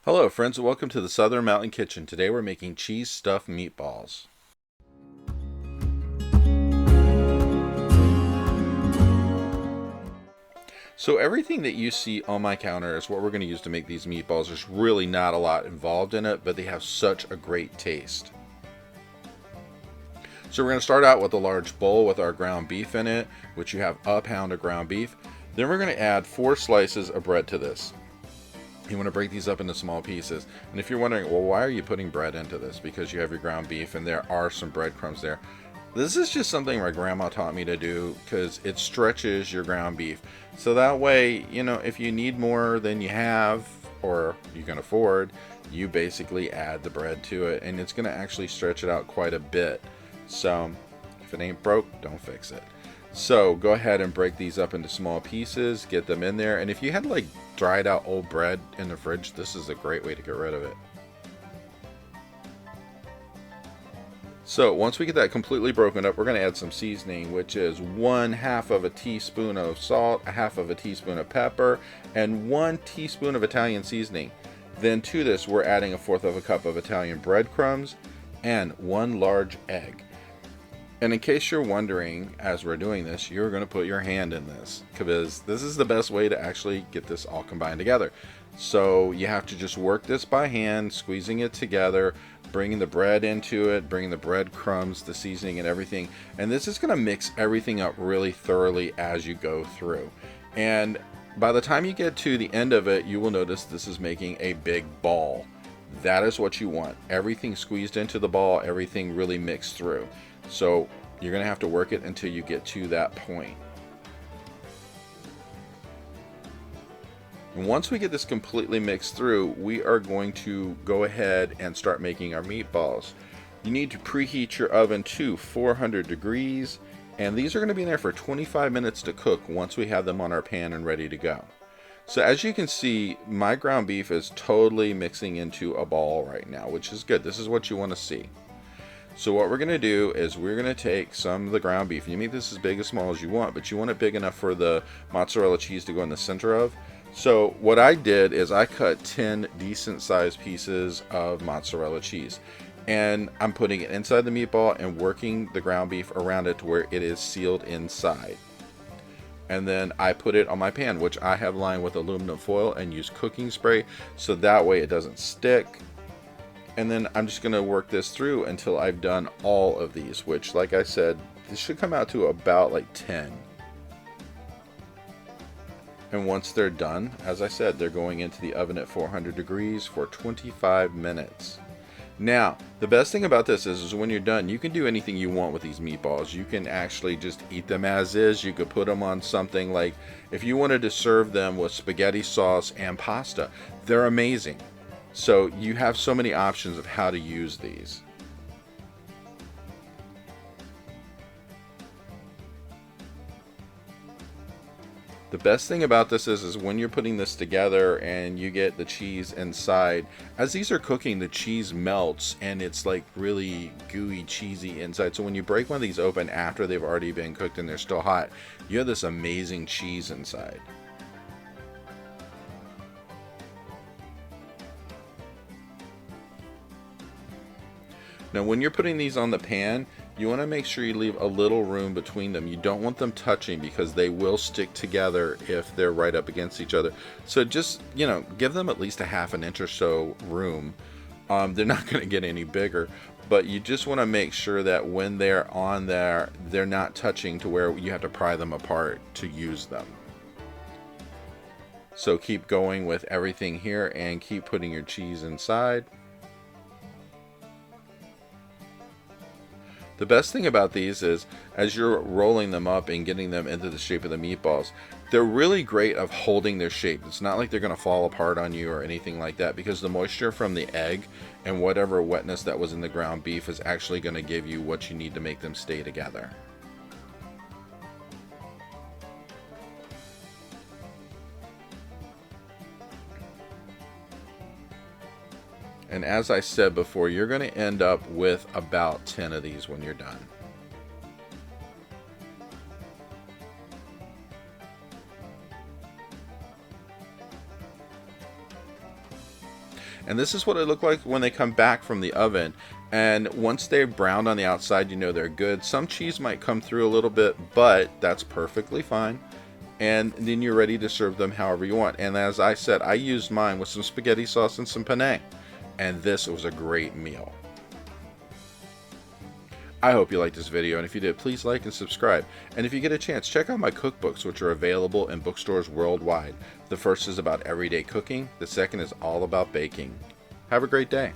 Hello friends and welcome to the Southern Mountain Kitchen. Today we're making cheese stuffed meatballs. So everything that you see on my counter is what we're going to use to make these meatballs. There's really not a lot involved in it, but they have such a great taste. So we're going to start out with a large bowl with our ground beef in it, which you have a pound of ground beef. Then we're going to add 4 slices of bread to this. You want to break these up into small pieces. And if you're wondering, well, why are you putting bread into this? Because you have your ground beef and there are some breadcrumbs there. This is just something my grandma taught me to do because it stretches your ground beef. So that way, if you need more than you have or you can afford, you basically add the bread to it and it's going to actually stretch it out quite a bit. So if it ain't broke, don't fix it. So go ahead and break these up into small pieces, get them in there. And if you had like dried out old bread in the fridge, this is a great way to get rid of it. So once we get that completely broken up, we're going to add some seasoning, which is 1/2 of a teaspoon of salt, 1/2 of a teaspoon of pepper, and 1 teaspoon of Italian seasoning. Then to this, we're adding 1/4 of a cup of Italian breadcrumbs and 1 large egg. And in case you're wondering, as we're doing this, you're going to put your hand in this because this is the best way to actually get this all combined together. So you have to just work this by hand, squeezing it together, bringing the bread into it, bringing the breadcrumbs, the seasoning and everything. And this is going to mix everything up really thoroughly as you go through. And by the time you get to the end of it, you will notice this is making a big ball. That is what you want. Everything squeezed into the ball, everything really mixed through. So you're going to have to work it until you get to that point. And once we get this completely mixed through, we are going to go ahead and start making our meatballs. You need to preheat your oven to 400 degrees, and these are going to be in there for 25 minutes to cook once we have them on our pan and ready to go. So as you can see, my ground beef is totally mixing into a ball right now, which is good. This is what you want to see. So what we're going to do is we're going to take some of the ground beef. You make this as big or small as you want, but you want it big enough for the mozzarella cheese to go in the center of. So what I did is I cut 10 decent sized pieces of mozzarella cheese. And I'm putting it inside the meatball and working the ground beef around it to where it is sealed inside. And then I put it on my pan, which I have lined with aluminum foil and use cooking spray so that way it doesn't stick. And then I'm just going to work this through until I've done all of these, which, like I said, this should come out to about like 10. And once they're done, as I said, they're going into the oven at 400 degrees for 25 minutes. Now, the best thing about this is when you're done, you can do anything you want with these meatballs. You can actually just eat them as is. You could put them on something like, if you wanted to serve them with spaghetti sauce and pasta, they're amazing. So you have so many options of how to use these. The best thing about this is when you're putting this together and you get the cheese inside, as these are cooking, the cheese melts and it's like really gooey, cheesy inside. So when you break one of these open after they've already been cooked and they're still hot, you have this amazing cheese inside. Now when you're putting these on the pan, you want to make sure you leave a little room between them. You don't want them touching because they will stick together if they're right up against each other. So just, give them at least a 1/2 inch or so room. They're not going to get any bigger, but you just want to make sure that when they're on there, they're not touching to where you have to pry them apart to use them. So keep going with everything here and keep putting your cheese inside. The best thing about these is, as you're rolling them up and getting them into the shape of the meatballs, they're really great of holding their shape. It's not like they're going to fall apart on you or anything like that because the moisture from the egg and whatever wetness that was in the ground beef is actually going to give you what you need to make them stay together. And as I said before, you're going to end up with about 10 of these when you're done. And this is what it looked like when they come back from the oven. And once they're browned on the outside, you know they're good. Some cheese might come through a little bit, but that's perfectly fine. And then you're ready to serve them however you want. And as I said, I used mine with some spaghetti sauce and some penne. And this was a great meal. I hope you liked this video, and if you did, please like and subscribe. And if you get a chance, check out my cookbooks, which are available in bookstores worldwide. The first is about everyday cooking. The second is all about baking. Have a great day.